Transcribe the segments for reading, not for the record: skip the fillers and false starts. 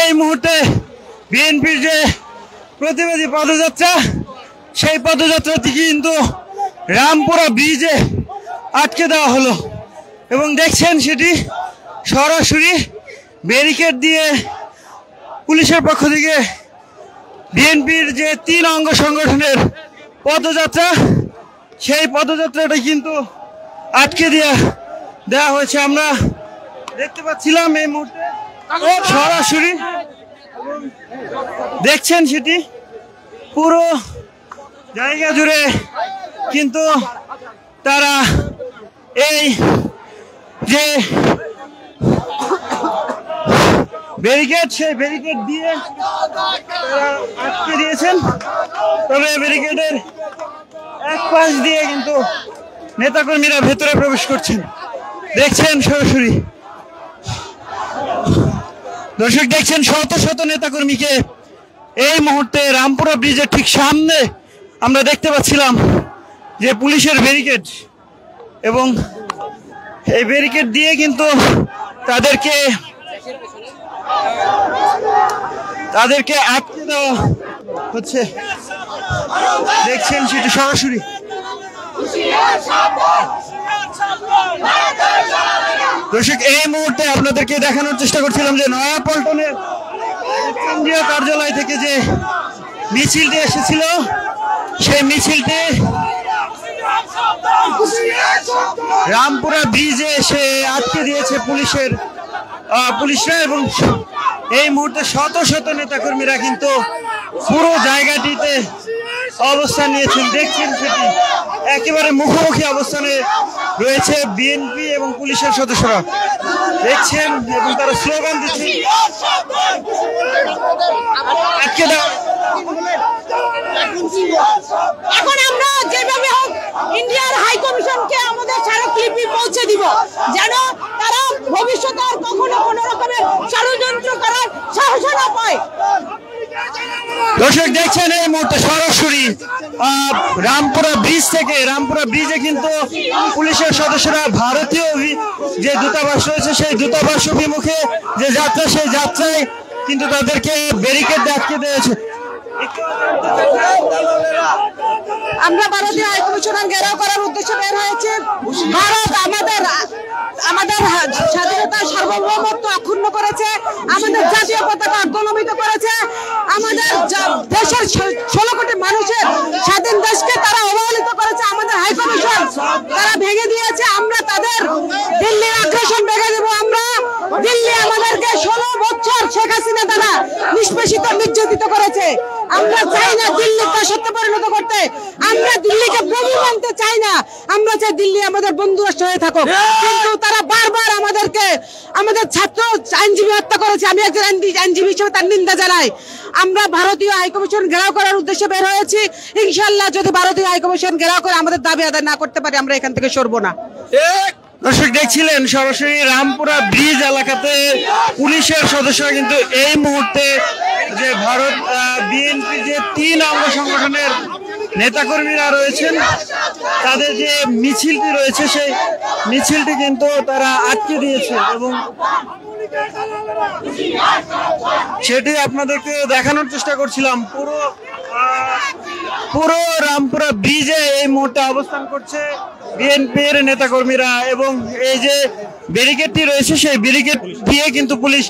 এই মুহূর্তে বিএনপির যে প্রতিবাদী পদযাত্রা, সেই পদযাত্রাটি কিন্তু রামপুরা ব্রিজে আটকে দেওয়া হলো এবং দেখছেন সেটি সরাসরি ব্যারিকেড দিয়ে পুলিশের পক্ষ থেকে বিএনপির যে 3 অঙ্গ সংগঠনের পদযাত্রা, সেই পদযাত্রাটা কিন্তু আটকে দেওয়া হয়েছে। আমরা দেখতে পাচ্ছিলাম এই মুহূর্তে সরাসরি, দেখছেন সেটি পুরো জায়গা জুড়ে কিন্তু তারা এই যে ব্যারিকেড, সেই ব্যারিকেড দিয়ে তারা আটকে দিয়েছেন। তবে ব্যারিকেডের এক পাশ দিয়ে কিন্তু নেতাকর্মীরা ভেতরে প্রবেশ করছেন, দেখছেন সরাসরি। দর্শক দেখছেন শত শত নেতাকর্মীকে এই মুহূর্তে রামপুরা ব্রিজের ঠিক সামনে আমরা দেখতে পাচ্ছিলাম যে পুলিশের ব্যারিকেড, এবং এই ব্যারিকেড দিয়ে কিন্তু তাদেরকে আটকে দেওয়া হচ্ছে, দেখছেন সেটি সরাসরি। দর্শক এই মুহূর্তে আপনাদেরকে দেখানোর চেষ্টা করছিলাম যে নয়াপল্টনের কেন্দ্রীয় কার্যালয় থেকে যে মিছিলটি এসেছিল, সেই মিছিলটি রামপুরা ব্রিজে এসে আটকে দিয়েছে পুলিশরা, এবং এই মুহূর্তে শত শত নেতাকর্মীরা কিন্তু পুরো জায়গাটিতে অবস্থান নিয়েছেন, দেখছেন সেটি একেবারে মুখোমুখি অবস্থানে রয়েছে বিএনপি এবং পুলিশের সদস্যরা, দেখছেন, এবং তারা স্লোগান দিচ্ছেন আটকে দাও। এখন আমরা যেভাবে হোক ইন্ডিয়ার হাই কমিশনকে আমাদের স্মারকলিপি পৌঁছে দিব, যেন তারা ভবিষ্যতে আর কখনো কোনো রকমের ষড়যন্ত্র করার সাহস না পায়। দর্শক দেখছেন এই মুহূর্তে সরাসরি রামপুরা ব্রিজ থেকে, রামপুরা ব্রিজে কিন্তু পুলিশের সদস্যরা ভারতীয় যে দূতাবাস রয়েছে সেই দূতাবাস অভিমুখে যে যাত্রা, সেই যাত্রায় কিন্তু তাদেরকে ব্যারিকেড আটকে দিয়েছে। আমরা ভারতীয় হাই কমিশন ঘেরাও করার উদ্দেশ্যে বের হয়েছে। ভারত আমাদের স্বাধীনতা সার্বভৌমত্ব অক্ষুণ্ণ করেছে, আমাদের জাতীয় পতাকা অবনমিত করেছে, আমাদের দেশের 16 কোটি মানুষের স্বাধীন দেশকে তারা অবহেলিত করেছে। আমাদের হাই কমিশন তারা ভেঙে দিয়েছে। আমরা তাদের দিল্লির আগ্রাসন ভেঙে দেব। আমরা দিল্লি আমাদেরকে 16 বছর শেখ হাসিনা তারা নিষ্পেষিত নির্যাতিত করেছে। আমরা চাই না দিল্লির দাসত্বে পরিণত করতে, আমরা দিল্লিকে প্রভু মানতে চাই না, আমরা চাই দিল্লি আমাদের বন্ধু রাষ্ট্র হয়ে থাকুক। কিন্তু তারা বারবার আমাদের ছাত্র আইনজীবী হত্যা করেছে। আমি একজন আইনজীবী হিসেবে তার নিন্দা জানাই। আমরা ভারতীয় হাইকমিশন ঘেরাও করার উদ্দেশ্যে বের হয়েছি। ইনশাআল্লাহ যদি ভারতীয় হাইকমিশন ঘেরাও করে আমাদের দাবি আদায় না করতে পারি, আমরা এখান থেকে সরব না। দর্শক দেখছিলেন সরাসরি রামপুরা ব্রিজ এলাকাতে পুলিশের সদস্যরা কিন্তু এই মুহূর্তে যে ভারত বিএনপি যে 3 অঙ্গ সংগঠনের নেতাকর্মীরা রয়েছেন, তাদের যে মিছিলটি রয়েছে সেই মিছিলটি কিন্তু তারা আটকে দিয়েছে, এবং সেটি আপনাদেরকে দেখানোর চেষ্টা করছিলাম। পুরো রামপুরা ব্রিজে এই মুহূর্তে অবস্থান করছে বিএনপির নেতাকর্মীরা, এবং এই যে ব্যারিকেডটি রয়েছে সেই ব্যারিকেড দিয়ে কিন্তু পুলিশ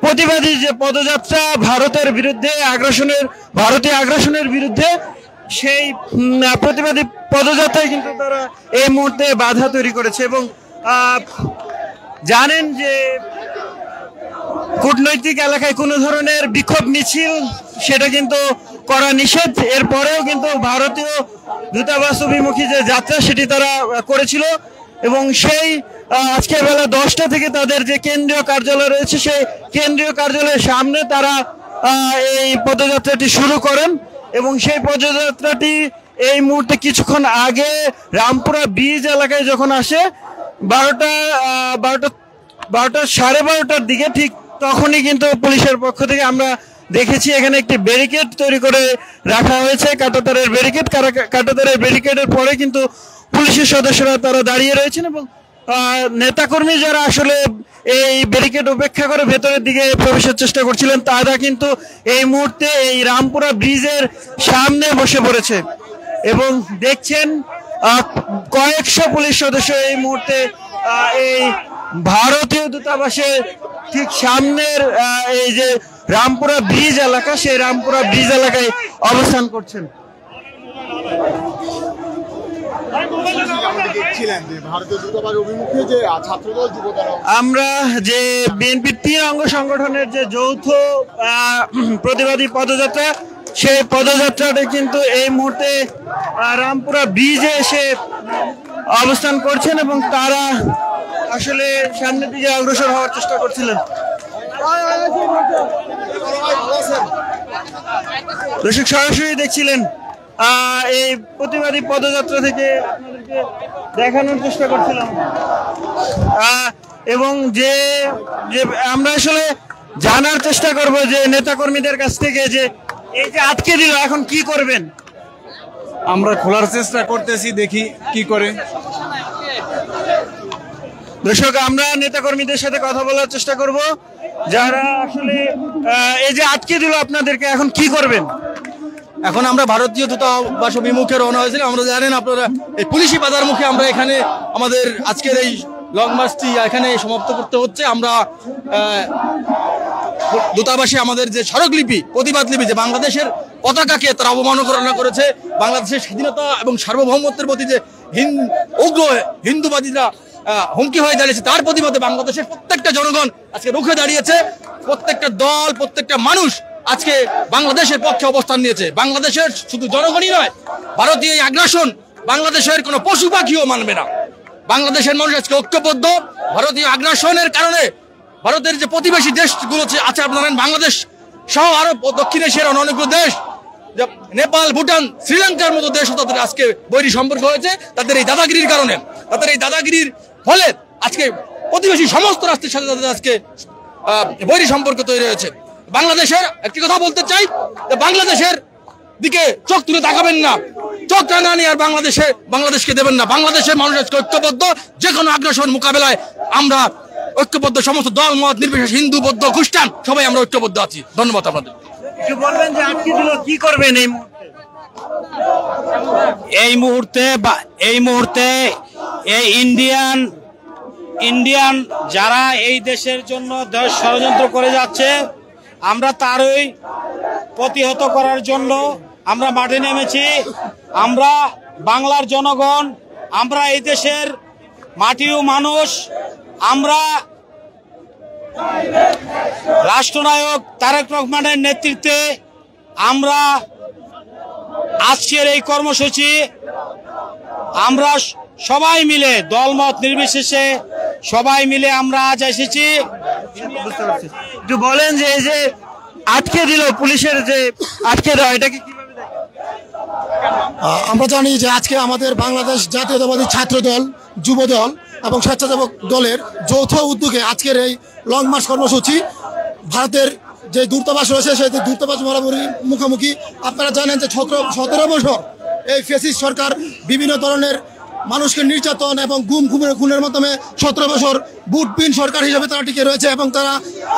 প্রতিবাদী যে পদযাত্রা ভারতের বিরুদ্ধে ভারতীয় আগ্রাসনের বিরুদ্ধে, সেই প্রতিবাদী পদযাত্রায় কিন্তু তারা এই মুহূর্তে বাধা তৈরি করেছে। এবং জানেন যে কূটনৈতিক এলাকায় কোনো ধরনের বিক্ষোভ মিছিল সেটা কিন্তু করা নিষেধ। এরপরেও কিন্তু ভারতীয় দূতাবাস অভিমুখী যে যাত্রা সেটি তারা করেছিল, এবং সেই আজকে বেলা 10টা থেকে তাদের যে কেন্দ্রীয় কার্যালয় রয়েছে সেই কেন্দ্রীয় কার্যালয়ের সামনে তারা এই পদযাত্রাটি শুরু করেন, এবং সেই পদযাত্রাটি এই মুহূর্তে কিছুক্ষণ আগে রামপুরা ব্রিজ এলাকায় যখন আসে 12:30 দিকে, ঠিক তখনই কিন্তু পুলিশের পক্ষ থেকে আমরা দেখেছি এখানে একটি ব্যারিকেড তৈরি করে রাখা হয়েছে, কাঁটাতারের ব্যারিকেড। কাঁটাতারের ব্যারিকেডের পরে কিন্তু পুলিশের সদস্যরা তারা দাঁড়িয়ে রয়েছেন, এবং নেতাকর্মী যারা আসলে এই ব্যারিকেড উপেক্ষা করে ভেতরের দিকে প্রবেশের চেষ্টা করছিলেন তারা কিন্তু এই মুহূর্তে এই রামপুরা ব্রিজের সামনে বসে পড়েছে এবং দেখছেন কয়েকশো পুলিশ সদস্য এই মুহূর্তে এই ভারতীয় দূতাবাসের ঠিক সামনের এই যে রামপুরা ব্রিজ এলাকা, সেই রামপুরা ব্রিজ এলাকায় অবস্থান করছেন। আমরা যে বিএনপির 3 অঙ্গ সংগঠনের যে যৌথ প্রতিবাদী পদযাত্রা, সেই পদযাত্রাটা কিন্তু এই মুহূর্তে রামপুরা ব্রিজে এসে অবস্থান করছেন এবং তারা আসলে সামনের দিকে অগ্রসর হওয়ার চেষ্টা করছিলেন। দর্শক সরাসরি দেখছিলেন এই প্রতিবাদী পদযাত্রা থেকে আপনাদেরকে দেখানোর চেষ্টা করছিলাম এবং যে আমরা আসলে জানার চেষ্টা করব যে নেতাকর্মীদের কাছ থেকে যে এই যে আটকে দিল এখন কি করবেন। আমরা খোলার চেষ্টা করতেছি, দেখি কি করে। দর্শক আমরা নেতাকর্মীদের সাথে কথা বলার চেষ্টা করব যারা আসলে এই যে আটকে দিল আপনাদেরকে এখন কি করবেন। এখন আমরা ভারতীয় দূতাবাস অভিমুখে রওনা হয়েছিল। আমরা জানেন আপনারা এই পুলিশি বাজার মুখে আমরা এখানে আমাদের আজকের এই লং মার্চটি এখানে সমাপ্ত করতে হচ্ছে। আমরা দূতাবাসে আমাদের যে স্মারকলিপি, প্রতিবাদ লিপি, যে বাংলাদেশের পতাকাকে তারা অবমাননা করেছে, বাংলাদেশের স্বাধীনতা এবং সার্বভৌমত্বের প্রতি যে উগ্র হিন্দুবাদীরা হুমকি হয়ে দাঁড়িয়েছে, তার প্রতিবাদে বাংলাদেশের প্রত্যেকটা জনগণ আজকে রুখে দাঁড়িয়েছে। প্রত্যেকটা দল, প্রত্যেকটা মানুষ আজকে বাংলাদেশের পক্ষে অবস্থান নিয়েছে। বাংলাদেশের শুধু জনগণই নয়, ভারতীয় এই আগ্রাসন বাংলাদেশের কোনো পশু পাখিও মানবে না। বাংলাদেশের মানুষ আজকে ঐক্যবদ্ধ। ভারতীয় আগ্রাসনের কারণে ভারতের যে প্রতিবেশী দেশগুলো আছে, আপনারা বাংলাদেশ সহ আরো দক্ষিণ এশিয়ার অনেকগুলো দেশ, নেপাল, ভুটান, শ্রীলঙ্কার মতো দেশ তাদের আজকে বৈরী সম্পর্ক হয়েছে তাদের এই দাদাগিরির কারণে। তাদের এই দাদাগিরির ফলে আজকে প্রতিবেশী সমস্ত রাষ্ট্রের সাথে তাদের আজকে বৈরী সম্পর্ক তৈরি হয়েছে। বাংলাদেশের একটি কথা বলতে চাই, যে বাংলাদেশের দিকে চোখ তুলে তাকাবেন না, চোখ টানা নিয়ে আর বাংলাদেশকে দেবেন না। বাংলাদেশের মানুষ আজকে ঐক্যবদ্ধ। যে কোনো আগ্রাসন মোকাবেলায় আমরা ঐক্যবদ্ধ, সমস্ত দল মত নির্বিশেষে, হিন্দু, বৌদ্ধ, খ্রিস্টান সবাই আমরা ঐক্যবদ্ধ আছি। ধন্যবাদ আপনাদের। একটু বলবেন যে আটকে দিল কি করবেন এই মুহূর্তে এই ইন্ডিয়ান যারা এই দেশের জন্য দেশ ষড়যন্ত্র করে যাচ্ছে, আমরা তারই প্রতিহত করার জন্য আমরা মাঠে নেমেছি। আমরা বাংলার জনগণ, আমরা এই দেশের মাটিও মানুষ, আমরা রাষ্ট্রনায়ক তারেক রহমানের নেতৃত্বে আমরা আজকের এই কর্মসূচি আমরা সবাই মিলে, দলমত নির্বিশেষে সবাই মিলে আমরা আজ এসেছি। একটু বলেন যে এই যে আটকে দিল পুলিশের যে আটকে দেওয়া, এটাকে কিভাবে দেখেন? আমরা জানি যে আজকে আমাদের বাংলাদেশ জাতীয়তাবাদী ছাত্র দল, যুব দল এবং স্বেচ্ছাসেবক দলের যৌথ উদ্যোগে আজকের এই লং মার্চ কর্মসূচি ভারতের যে দূতাবাস রয়েছে সেই দূতাবাস বরাবরই মুখোমুখি। আপনারা জানেন যে 17 বছর এই ফ্যাসিস্ট সরকার বিভিন্ন ধরনের মানুষকে নির্যাতন এবং খুনের মাধ্যমে 17 বছর বুটবিন সরকার হিসেবে তারা টিকে রয়েছে। এবং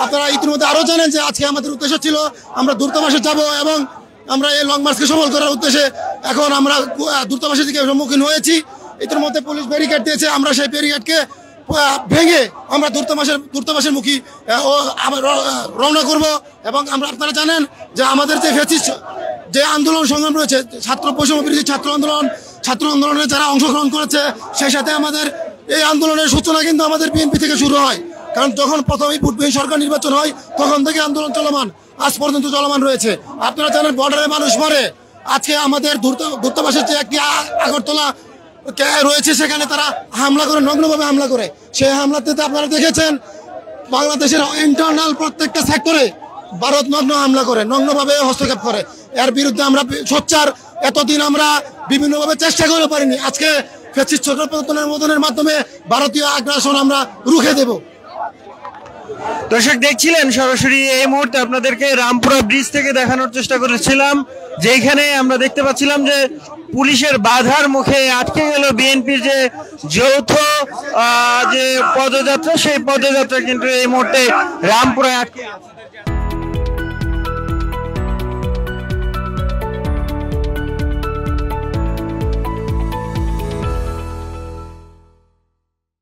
আপনারা ইতিমধ্যে আরও জানেন যে আজকে আমাদের উদ্দেশ্য ছিল আমরা দূতাবাসে যাব এবং আমরা এই লং মার্চকে সফল করার উদ্দেশ্যে এখন আমরা দূতাবাসের দিকে সম্মুখীন হয়েছি। ইতিমধ্যে পুলিশ ব্যারিকেড দিয়েছে, আমরা সেই ব্যারিকেডকে ভেঙে আমরা দূতাবাসের মুখী রওনা করব। এবং আপনারা জানেন যে আমাদের যে ফ্যাসিস্ট যে আন্দোলন সংগ্রাম রয়েছে, ছাত্র বৈষম্য বিরোধী ছাত্র আন্দোলনে যারা অংশগ্রহণ করেছে, সেই সাথে আমাদের এই আন্দোলনের সূচনা কিন্তু আমাদের বিএনপি থেকে শুরু হয়। কারণ যখন প্রথমেই ভোটবিহীন সরকার নির্বাচন হয় তখন থেকে আন্দোলন চলমান, আজ পর্যন্ত চলমান রয়েছে। আপনারা জানেন বর্ডারে মানুষ মরে, আজকে আমাদের দূতাবাসের যে একটি আগরতলা রয়েছে সেখানে তারা হামলা করে, নগ্নভাবে হামলা করে। সেই হামলাতে আপনারা দেখেছেন বাংলাদেশের ইন্টারনাল প্রত্যেকটা সেক্টরে ভারত হামলা করে, নগ্নভাবে হস্তক্ষেপ করে। এর বিরুদ্ধে আমরা সোচ্চার। এতদিন আমরা বিভিন্নভাবে চেষ্টা করে পারিনি, আজকে ফ্যাসিস্ট সরকার পতনের মাধ্যমে ভারতীয় আগ্রাসন আমরা রুখে দেব। দর্শক দেখছিলেন সরাসরি এই মুহূর্তে আপনাদেরকে রামপুরা ব্রিজ থেকে দেখানোর চেষ্টা করেছিলাম, যেখানে আমরা দেখতে পাচ্ছিলাম যে পুলিশের বাধার মুখে আটকে গেল বিএনপির যে যৌথ যে পদযাত্রা, সেই পদযাত্রা কিন্তু এই মুহূর্তে রামপুরায় আটকে আছে।